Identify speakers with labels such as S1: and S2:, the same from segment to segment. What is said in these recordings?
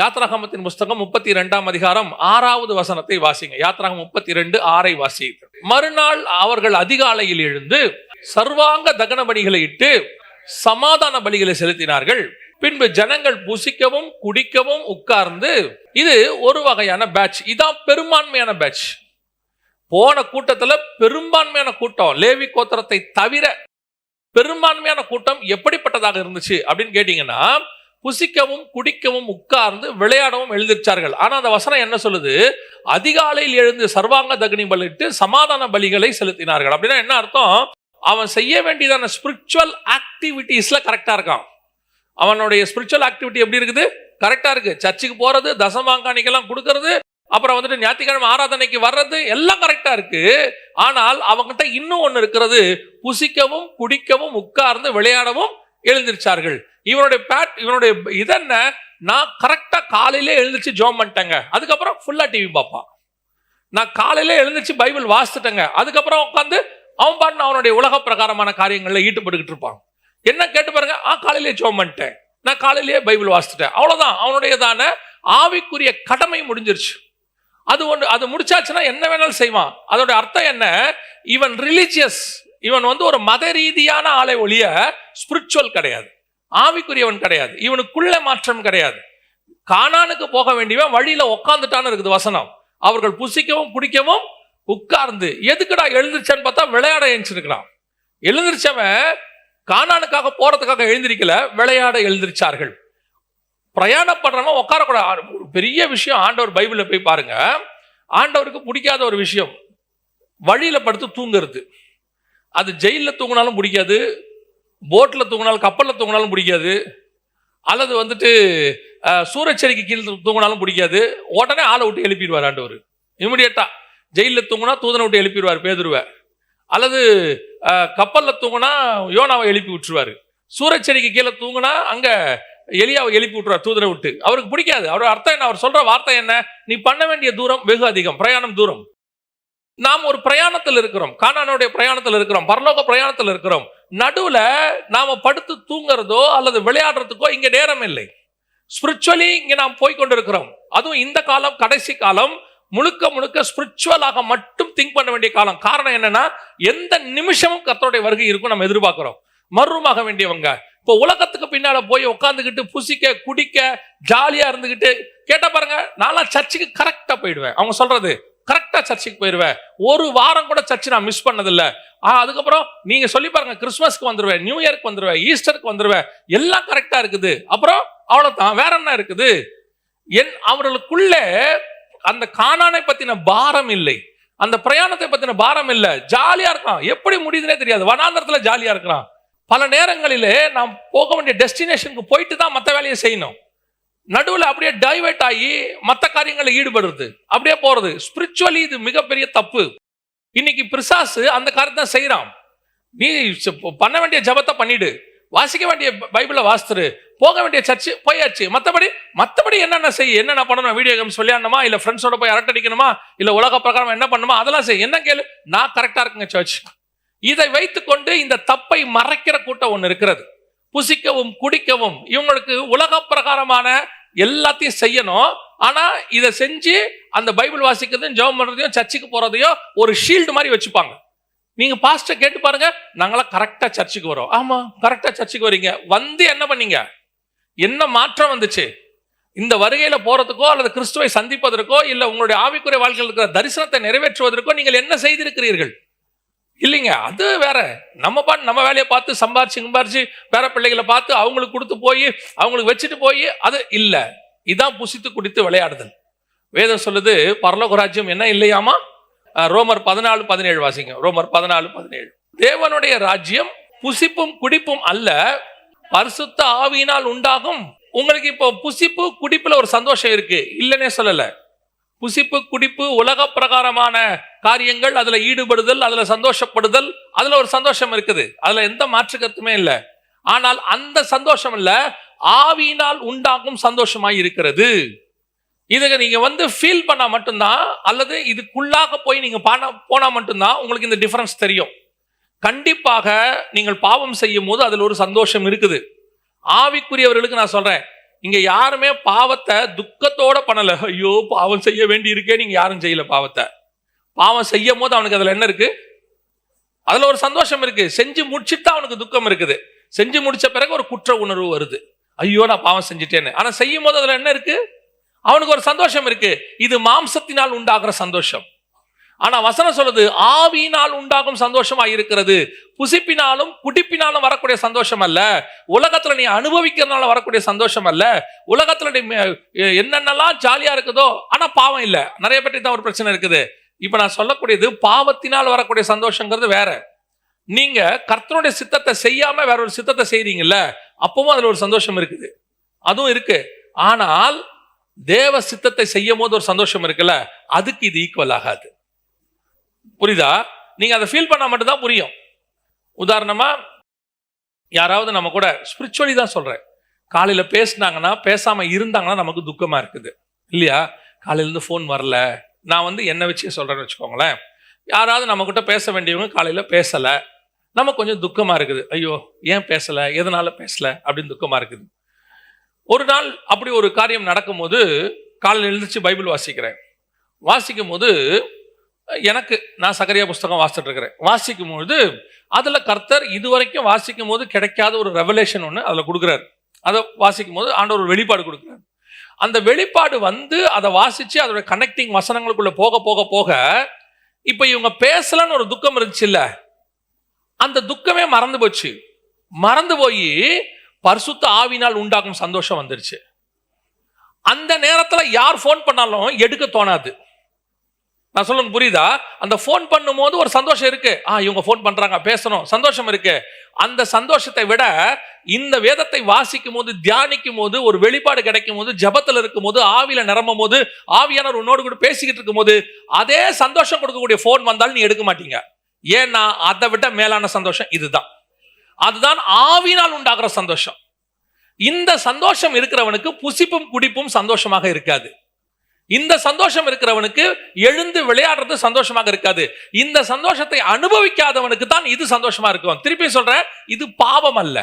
S1: யாத்ராகமத்தின் புஸ்தகம் 32ஆம் அதிகாரம் 6வது வசனத்தை வாசிங்க. யாத்ராகம் 32:6 வாசிங்க. மறுநாள் அவர்கள் அதிகாலையில் எழுந்து சர்வாங்க தகன பலிகளை இட்டு சமாதான பலிகளை செலுத்தினார்கள். பின்பு ஜனங்கள் புசிக்கவும் குடிக்கவும் உட்கார்ந்து, இது ஒரு வகையான பேட்ச். இதான் பெரும்பான்மையான பேட்ச். போன கூட்டத்துல பெரும்பான்மையான கூட்டம், லேவி கோத்திரத்தை தவிர பெரும்பான்மையான கூட்டம் எப்படிப்பட்டதாக இருந்துச்சு அப்படின்னு கேட்டீங்கன்னா, புசிக்கவும் குடிக்கவும் உட்கார்ந்து விளையாடவும் எழுந்திருச்சார்கள். ஆனா அந்த வசனம் என்ன சொல்லுது? அதிகாலையில் எழுந்து சர்வாங்க தகனி பலிட்டு சமாதான பலிகளை செலுத்தினார்கள். அப்படின்னா என்ன அர்த்தம்? அவன் செய்ய வேண்டியதான ஸ்பிரிச்சுவல் ஆக்டிவிட்டிஸ்ல கரெக்டா இருக்கான். அவனுடைய ஸ்பிரிச்சுவல் ஆக்டிவிட்டி எப்படி இருக்குது? கரெக்டா இருக்கு. சர்ச்சுக்கு போறது, தசமாங்காணிக்கெல்லாம் கொடுக்கறது, அப்புறம் வந்துட்டு ஞாயிற்றுக்கிழமை ஆராதனைக்கு வர்றது, எல்லாம் கரெக்டா இருக்கு. ஆனால் அவங்ககிட்ட இன்னும் ஒண்ணு இருக்கிறது, புசிக்கவும் குடிக்கவும் உட்கார்ந்து விளையாடவும் எழுந்திருச்சார்கள். இவனுடைய இதென்ன? நான் கரெக்டா காலையிலே எழுந்திருச்சு ஜோம் பண்ணிட்டேங்க, அதுக்கப்புறம் ஃபுல்லா டிவி பார்ப்பான். நான் காலையிலே எழுந்திருச்சு பைபிள் வாசித்துட்டேங்க, அதுக்கப்புறம் உட்காந்து அவன் பாட்டு அவனுடைய உலக பிரகாரமான காரியங்கள்ல ஈடுபட்டுக்கிட்டு இருப்பான். என்ன கேட்டு பாருங்க, காலையிலே ஜோம் பண்ணிட்டேன், நான் காலையிலேயே பைபிள் வாசித்துட்டேன், அவ்வளவுதான். அவனுடையதான ஆவிக்குரிய கடமை முடிஞ்சிருச்சு. அது முடிச்சாச்சுன்னா என்ன வேணாலும் செய்வான். அதோட அர்த்தம் என்ன? இவன் ரிலிஜியஸ், இவன் ஒரு மத ரீதியான ஆளை ஒழிய ஸ்பிரிச்சுவல் கிடையாது, ஆவிக்குரியவன் கிடையாது, இவனுக்குள்ள மாற்றம் கிடையாது. கானானுக்கு போக வேண்டியவன் வழியில உட்காந்துட்டான்னு இருக்குது வசனம். அவர்கள் புசிக்கவும் குடிக்கவும் உட்கார்ந்து, எதுக்குடா எழுந்திருச்சான்னு பார்த்தா விளையாட எழுந்திருக்கிறான். எழுந்திருச்சவன் கானானுக்காக போறதுக்காக எழுந்திருக்கல, விளையாட எழுந்திருச்சார்கள். பிரயாணப்படுறவன் உட்காரக்கூடாது. ஒரு பெரிய விஷயம் ஆண்டவர் பைபிள்ல போய் பாருங்க. ஆண்டவருக்கு பிடிக்காத ஒரு விஷயம் வழியில படுத்து தூங்குறது. அது ஜெயில தூங்கினாலும் பிடிக்காது, போட்ல தூங்கினாலும் கப்பல்ல தூங்கினாலும் பிடிக்காது, அல்லது சூரச்செடிக்கு கீழே தூங்கினாலும் பிடிக்காது. உடனே ஆளை விட்டு எழுப்பிடுவார் ஆண்டவர். இமிடியேட்டா ஜெயில தூங்கினா தூதனை விட்டு எழுப்பிடுவார் பேதுருவை, அல்லது கப்பல்ல தூங்கினா யோனாவை எழுப்பி விட்டுருவாரு. சூரச்செடிக்கு கீழே தூங்கினா அங்க எலியாவை எழுப்பி விட்டுருவார் தூதனை விட்டு. அவருக்கு பிடிக்காது. அவரோட அர்த்தம் என்ன? அவர் சொல்ற வார்த்தை என்ன? நீ பண்ண வேண்டிய தூரம் வெகு அதிகம், பிரயாணம் தூரம். நாம் ஒரு பிரயாணத்தில் இருக்கிறோம், கானானுடைய பிரயாணத்தில் இருக்கிறோம், பரலோக பிரயாணத்தில் இருக்கிறோம். நடுவுல நாம படுத்து தூங்குறதோ அல்லது விளையாடுறதுக்கோ இங்க நேரம் இல்லை. ஸ்பிரிச்சுவலி இங்க நாம் போய்கொண்டிருக்கிறோம். அதுவும் இந்த காலம் கடைசி காலம், முழுக்க முழுக்க ஸ்பிரிச்சுவலாக மட்டும் திங்க் பண்ண வேண்டிய காலம். காரணம் என்னன்னா, எந்த நிமிஷமும் கர்த்தருடைய வருகை இருக்கும் நம்ம எதிர்பார்க்கிறோம். மர்மமாக வேண்டியவங்க இப்போ உலகத்துக்கு பின்னால போய் உட்காந்துக்கிட்டு புசிக்க குடிக்க ஜாலியா இருந்துகிட்டு கேட்ட பாருங்க, நான்லாம் சர்ச்சுக்கு கரெக்டா போயிடுவேன். அவங்க சொல்றது கரெக்டா சர்ச்சுக்கு போயிடுவேன். ஒரு வாரம் கூட சர்ச்சு நான் மிஸ் பண்ணதில்லை. அதுக்கப்புறம் நீங்க சொல்லி பாருங்க, கிறிஸ்துமஸ்க்கு வந்துருவேன், நியூ இயர்க்கு வந்துருவேன், ஈஸ்டருக்கு வந்துருவேன், எல்லாம் கரெக்டா இருக்குது. அப்புறம் அவ்வளவுதான், வேற என்ன இருக்குது? அவர்களுக்குள்ள அந்த கானானை பத்தின பாரம் இல்லை, அந்த பிரயாணத்தை பத்தின பாரம் இல்லை. ஜாலியா இருக்கான், எப்படி முடியுதுன்னே தெரியாது. வனாந்தரத்துல ஜாலியா இருக்கிறான். பல நேரங்களிலே நாம் போக வேண்டிய டெஸ்டினேஷனுக்கு போயிட்டு தான் மற்ற வேலையை செய்யணும். நடுவில் அப்படியே டைவர்ட் ஆகி மற்ற காரியங்களில் ஈடுபடுறது, அப்படியே போறது. ஸ்பிரிச்சுவலி இது மிகப்பெரிய தப்பு. இன்னைக்கு பிசாசு அந்த காரியத்தை செய்யறான். நீ பண்ண வேண்டிய ஜபத்தை பண்ணிடு, வாசிக்க வேண்டிய பைபிளை வாசித்துரு, போக வேண்டிய சர்ச்சு போயாச்சு. மற்றபடி என்னென்ன செய்ய, என்னென்ன பண்ணணும்? வீடியோ கேம்ஸ் விளையாடணுமா, இல்ல ஃப்ரெண்ட்ஸோட போய் அரட்டடிக்கணுமா, இல்ல உலக பிரகாரம் என்ன பண்ணுமா, அதெல்லாம் செய்ய. என்ன கேளு, நான் கரெக்டா இருக்குங்க சர்ச். இதை வைத்துக்கொண்டு இந்த தப்பை மறைக்கிற கூட்டம் ஒன்று இருக்கிறது. புசிக்கவும் குடிக்கவும், இவங்களுக்கு உலக பிரகாரமான எல்லாத்தையும் செய்யணும். ஆனா இதை செஞ்சு அந்த பைபிள் வாசிக்கிறதையும் ஜெபம் பண்றதையும் சர்ச்சுக்கு போறதையும் ஒரு ஷீல்டு மாதிரி வச்சுப்பாங்க. நீங்க பாஸ்டர் கேட்டு பாருங்க, நாங்களாம் கரெக்டா சர்ச்சுக்கு வரோம். ஆமா, கரெக்டா சர்ச்சுக்கு வரீங்க. வந்து என்ன பண்ணீங்க? என்ன மாற்றம் வந்துச்சு? இந்த வருகையில போறதுக்கோ அல்லது கிறிஸ்துவை சந்திப்பதற்கோ இல்ல உங்களுடைய ஆவிக்குரிய வாழ்க்கையில் இருக்கிற தரிசனத்தை நிறைவேற்றுவதற்கோ நீங்கள் என்ன செய்திருக்கிறீர்கள்? இல்லைங்க, அது வேற. நம்ம வேலையை பார்த்து சம்பாரிச்சு பேர பிள்ளைகளை பார்த்து அவங்களுக்கு கொடுத்து போய் அவங்களுக்கு வச்சுட்டு போய் அது இல்ல. இதான் புசித்து குடித்து விளையாடுதல். வேதம் சொல்லுது பரலோக ராஜ்யம் என்ன இல்லையாமா? ரோமர் 14:17 வாசிங்க. ரோமர் 14:17. தேவனுடைய ராஜ்யம் புசிப்பும் குடிப்பும் அல்ல, பரிசுத்த ஆவியினால் உண்டாகும். உங்களுக்கு இப்போ புசிப்பு குடிப்புல ஒரு சந்தோஷம் இருக்கு, இல்லைன்னே சொல்லல. புசிப்பு குடிப்பு உலக பிரகாரமான காரியங்கள், அதுல ஈடுபடுதல், அதுல சந்தோஷப்படுதல், அதுல ஒரு சந்தோஷம் இருக்குது, அதுல எந்த மாற்று கருத்துமே இல்லை. ஆனால் அந்த சந்தோஷம் இல்ல, ஆவியினால் உண்டாகும் சந்தோஷமாய் இருக்கிறது. இதுக்கு நீங்க ஃபீல் பண்ணா மட்டும்தான், அல்லது இதுக்குள்ளாக போய் நீங்க போனா மட்டும்தான் உங்களுக்கு இந்த டிஃபரன்ஸ் தெரியும். கண்டிப்பாக நீங்கள் பாவம் செய்யும் போது அதுல ஒரு சந்தோஷம் இருக்குது. ஆவிக்குரியவர்களுக்கு நான் சொல்றேன், இங்க யாருமே பாவத்தை துக்கத்தோட பண்ணல. ஐயோ பாவம் செய்ய வேண்டி இருக்கே, நீங்க யாரும் செய்யல. பாவம் செய்யும் போது அவனுக்கு அதுல என்ன இருக்கு? அதுல ஒரு சந்தோஷம் இருக்கு. செஞ்சு முடிச்சுட்டு அவனுக்கு துக்கம் இருக்குது. செஞ்சு முடிச்ச பிறகு ஒரு குற்ற உணர்வு வருது, ஐயோ நான் பாவம் செஞ்சுட்டேன்னு. ஆனா செய்யும் போது அதுல என்ன இருக்கு? அவனுக்கு ஒரு சந்தோஷம் இருக்கு. இது மாம்சத்தினால் உண்டாகிற சந்தோஷம். ஆனா வசனம் சொல்லுது, ஆவியினால் உண்டாகும் சந்தோஷமா இருக்கிறது. புசிப்பினாலும் குடிப்பினாலும் வரக்கூடிய சந்தோஷம் அல்ல. உலகத்துல நீ அனுபவிக்கிறதுனால வரக்கூடிய சந்தோஷம் அல்ல. உலகத்துல நீ என்னென்னலாம் ஜாலியா இருக்குதோ, ஆனா பாவம் இல்ல. நிறைய பேருக்கு தான் ஒரு பிரச்சனை இருக்குது. இப்ப நான் சொல்லக்கூடியது பாவத்தினால் வரக்கூடிய சந்தோஷங்கிறது வேற. நீங்க கர்த்தருடைய சித்தத்தை செய்யாம வேற ஒரு சித்தத்தை செய்றீங்கல்ல, அப்பவும் அதுல ஒரு சந்தோஷம் இருக்குது, அதுவும் இருக்கு. ஆனால் தேவ சித்தத்தை செய்யும் போது ஒரு சந்தோஷம் இருக்குல்ல, அதுக்கு இது ஈக்குவல் ஆகாது. புரியுதா? நீங்க அதை ஃபீல் பண்ணா மட்டும்தான் புரியும். உதாரணமா யாராவது நம்ம கூட ஸ்பிரிச்சுவலி தான் சொல்றேன், காலையில பேசினாங்கன்னா பேசாம இருந்தாங்கன்னா நமக்கு துக்கமா இருக்குது இல்லையா? காலையில இருந்து ஃபோன் வரல. நான் என்னை வச்சு சொல்றேன்னு வச்சுக்கோங்களேன். யாராவது நம்ம கிட்ட பேச வேண்டியவங்க காலையில பேசல, நம்ம கொஞ்சம் துக்கமா இருக்குது. ஐயோ ஏன் பேசல, எதனால பேசல அப்படின்னு துக்கமா இருக்குது. ஒரு நாள் அப்படி ஒரு காரியம் நடக்கும்போது காலையில் எழுந்திரிச்சு பைபிள் வாசிக்கும் போது நான் சகரியா புஸ்தகம் வாசிச்சுட்டு இருக்கிறேன். வாசிக்கும் போது அதுல கர்த்தர் இதுவரைக்கும் வாசிக்கும் போது கிடைக்காத ஒரு ரெவலேஷன் ஒன்று அதுல கொடுக்குறாரு. அதை வாசிக்கும் போது ஆண்டவர் ஒரு வெளிப்பாடு கொடுக்குறாரு. அந்த வெளிப்பாடு அதை வாசிச்சு அதோட கனெக்டிங் வசனங்களுக்குள்ள போக போக போக இப்ப இவங்க பேசலன்னு ஒரு துக்கம் இருந்துச்சு இல்ல, அந்த துக்கமே மறந்து போச்சு. மறந்து போய் பரிசுத்த ஆவியினால் உண்டாகும் சந்தோஷம் வந்துருச்சு. அந்த நேரத்துல யார் போன் பண்ணாலும் எடுக்க தோணாது. நான் சொல்லுங்க புரியுதா? அந்த போன் பண்ணும் போது ஒரு சந்தோஷம் இருக்கு. இவங்க போன் பண்றாங்க, பேசணும், சந்தோஷம் இருக்கு. அந்த சந்தோஷத்தை விட இந்த வேதத்தை வாசிக்கும் போது, தியானிக்கும் போது, ஒரு வெளிப்பாடு கிடைக்கும் போது, ஜபத்தில் இருக்கும் போது, ஆவியில நிரம்பும் போது, ஆவியானவர் உன்னோடு கூட பேசிக்கிட்டு இருக்கும் போது அதே சந்தோஷம் கொடுக்கக்கூடிய போன் வந்தாலும் நீ எடுக்க மாட்டீங்க. ஏன்னா அதை விட மேலான சந்தோஷம் இதுதான். அதுதான் ஆவியினால் உண்டாகிற சந்தோஷம். இந்த சந்தோஷம் இருக்கிறவனுக்கு புசிப்பும் குடிப்பும் சந்தோஷமாக இருக்காது. இந்த சந்தோஷம் இருக்கிறவனுக்கு எழுந்து விளையாடுறது சந்தோஷமாக இருக்காது. இந்த சந்தோஷத்தை அனுபவிக்காதவனுக்கு தான் இது சந்தோஷமா இருக்கும். திருப்பி சொல்றேன், இது பாவம் அல்ல.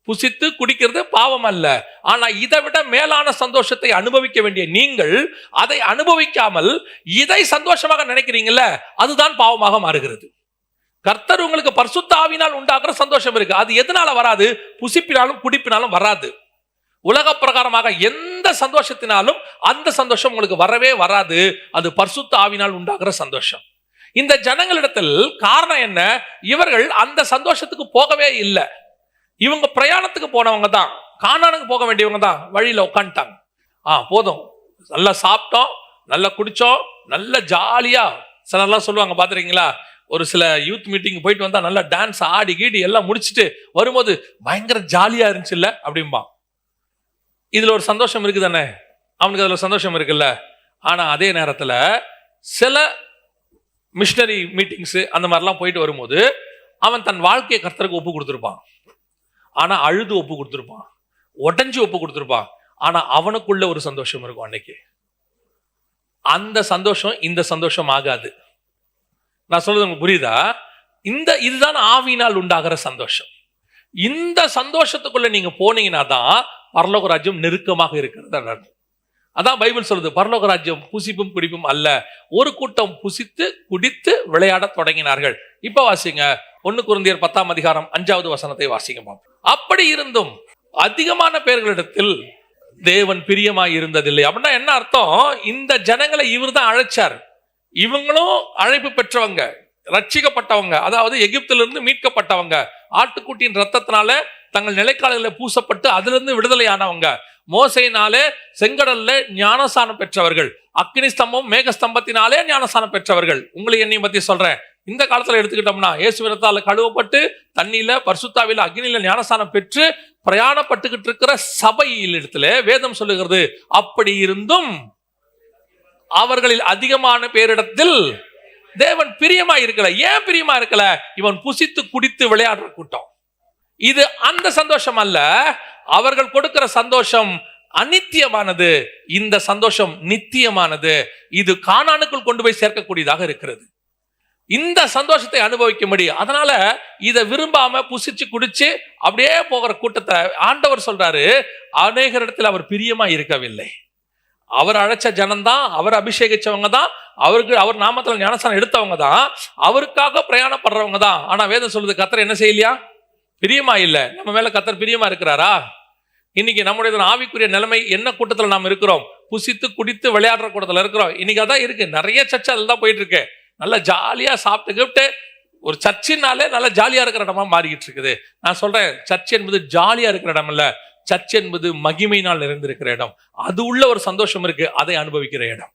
S1: புசித்து குடிக்கிறது பாவம் அல்ல. ஆனா இதை விட மேலான சந்தோஷத்தை அனுபவிக்க வேண்டிய நீங்கள் அதை அனுபவிக்காமல் இதை சந்தோஷமாக நினைக்கிறீங்கல்ல, அதுதான் பாவமாக மாறுகிறது. கர்த்தர் உங்களுக்கு பரிசுத்த ஆவியினால் உண்டாக்குற சந்தோஷம் இருக்கு. அது எதனால வராது? புசிப்பினாலும் குடிப்பினாலும் வராது. உலக பிரகாரமாக எந்த சந்தோஷத்தினாலும் அந்த சந்தோஷம் உங்களுக்கு வரவே வராது. அது பரிசுத்த ஆவியினால் உண்டாகிற சந்தோஷம். இந்த ஜனங்களிடத்தில் காரணம் என்ன? இவர்கள் அந்த சந்தோஷத்துக்கு போகவே இல்லை. இவங்க பிரயாணத்துக்கு போனவங்க தான், கானானுக்கு போக வேண்டியவங்க தான். வழியில உட்காந்துட்டாங்க. போதும், நல்லா சாப்பிட்டோம், நல்லா குடிச்சோம், நல்ல ஜாலியா. சிலர்லாம் சொல்லுவாங்க பாத்துறீங்களா, ஒரு சில யூத் மீட்டிங் போயிட்டு வந்தா நல்லா டான்ஸ் ஆடி கீடி எல்லாம் முடிச்சுட்டு வரும்போது பயங்கர ஜாலியா இருந்துச்சு இல்ல அப்படிம்பா. இதுல ஒரு சந்தோஷம் இருக்குது தானே, அவனுக்கு அதுல சந்தோஷம் இருக்குல்ல. ஆனா அதே நேரத்துல சில மிஷனரி மீட்டிங்ஸ் அந்த மாதிரிலாம் போயிட்டு வரும்போது அவன் தன் வாழ்க்கையை கர்த்தருக்கு ஒப்பு கொடுத்துருப்பான். ஆனா அழுது ஒப்பு கொடுத்துருப்பான், உடஞ்சி ஒப்பு கொடுத்துருப்பான். ஆனா அவனுக்குள்ள ஒரு சந்தோஷம் இருக்கும். அன்னைக்கு அந்த சந்தோஷம் இந்த சந்தோஷம் ஆகாது. நான் சொல்றது உங்களுக்கு புரியுதா? இதுதான் ஆவியினால் உண்டாகிற சந்தோஷம். இந்த சந்தோஷத்துக்குள்ள நீங்க போனீங்கன்னா தான் பரலோக ராஜ்யம் நெருக்கமாக இருக்கிறது. அதான் பைபிள் சொல்லுது, பரலோக ராஜ்யம் புசிப்பும் குடிப்பும் அல்ல. ஒரு கூட்டம் புசித்து குடித்து விளையாட தொடங்கினார்கள். இப்ப வாசிங்க 1 கொரிந்தியர் 10ஆம் அதிகாரம் 5வது வசனத்தை வாசிங்க. அப்படி இருந்தும் அதிகமான பேர்களிடத்தில் தேவன் பிரியமாய் இருந்ததில்லை. அப்படின்னா என்ன அர்த்தம்? இந்த ஜனங்களை இவர் தான் அழைச்சார். இவங்களும் அழைப்பு பெற்றவங்க, ரட்சிக்கப்பட்டவங்க, அதாவது எகிப்திலிருந்து மீட்கப்பட்டவங்க, ஆட்டுக்குட்டியின் ரத்தத்தினால தங்கள் நிலைக்காலில் பூசப்பட்டு அதிலிருந்து விடுதலை ஆனவங்க, மோசையினாலே செங்கடல்ல ஞானஸ்தானம் பெற்றவர்கள், அக்கினி ஸ்தம்பம் மேகஸ்தம்பத்தினாலே ஞானஸ்தானம் பெற்றவர்கள். உங்களை என்னையும் பத்தி சொல்றேன். இந்த காலத்துல எடுத்துக்கிட்டோம்னா இயேசுவினால கழுவப்பட்டு தண்ணியில பரிசுத்தாவில அக்னியில ஞானஸ்தானம் பெற்று பிரயாணப்பட்டுக்கிட்டு இருக்கிற சபையில் இடத்துல வேதம் சொல்லுகிறது, அப்படி இருந்தும் அவர்களில் அதிகமான பேரிடத்தில் தேவன் பிரியமா இருக்கல. ஏன் பிரியமா இருக்கல? இவன் புசித்து குடித்து விளையாடுற கூட்டம். இது அந்த சந்தோஷம் அல்ல. அவர்கள் கொடுக்கிற சந்தோஷம் அநித்தியமானது, இந்த சந்தோஷம் நித்தியமானது. இது கானானுக்குள் கொண்டு போய் சேர்க்கக்கூடியதாக இருக்கிறது. இந்த சந்தோஷத்தை அனுபவிக்கும்படி. அதனால இதை விரும்பாம புசிச்சு குடிச்சு அப்படியே போகிற கூட்டத்தை ஆண்டவர் சொல்றாரு, அநேகர் இடத்துல அவர் பிரியமா இருக்கவில்லை. அவர் அழைச்ச ஜனம்தான், அவர் அபிஷேகிச்சவங்க தான், அவருக்கு அவர் நாமத்துல ஞானஸ்தானம் எடுத்தவங்க தான், அவருக்காக பிரயாணப்படுறவங்க தான். ஆனா வேதம் சொல்லுது, கர்த்தர் என்ன செய்யலையா? பிரியமா இல்ல. நம்ம மேல கர்த்தர் பிரியமா இருக்கிறாரா? இன்னைக்கு நம்முடைய ஆவிக்குரிய நிலைமை என்ன கூட்டத்துல நாம் இருக்கிறோம்? புசித்து குடித்து விளையாடுற கூட்டத்துல இருக்கிறோம். இன்னைக்கு அதான் இருக்கு. நிறைய சர்ச்சை அதில் தான் போயிட்டு இருக்கு. நல்லா ஜாலியா சாப்பிட்டு கிப்ட்டு ஒரு சர்ச்சினாலே நல்லா ஜாலியா இருக்கிற இடமா மாறிக்கிட்டு இருக்குது. நான் சொல்றேன், சர்ச் என்பது ஜாலியா இருக்கிற இடம் இல்ல, சர்ச் என்பது மகிமையினால் நிறைந்திருக்கிற இடம். அது உள்ள ஒரு சந்தோஷம் இருக்கு, அதை அனுபவிக்கிற இடம்.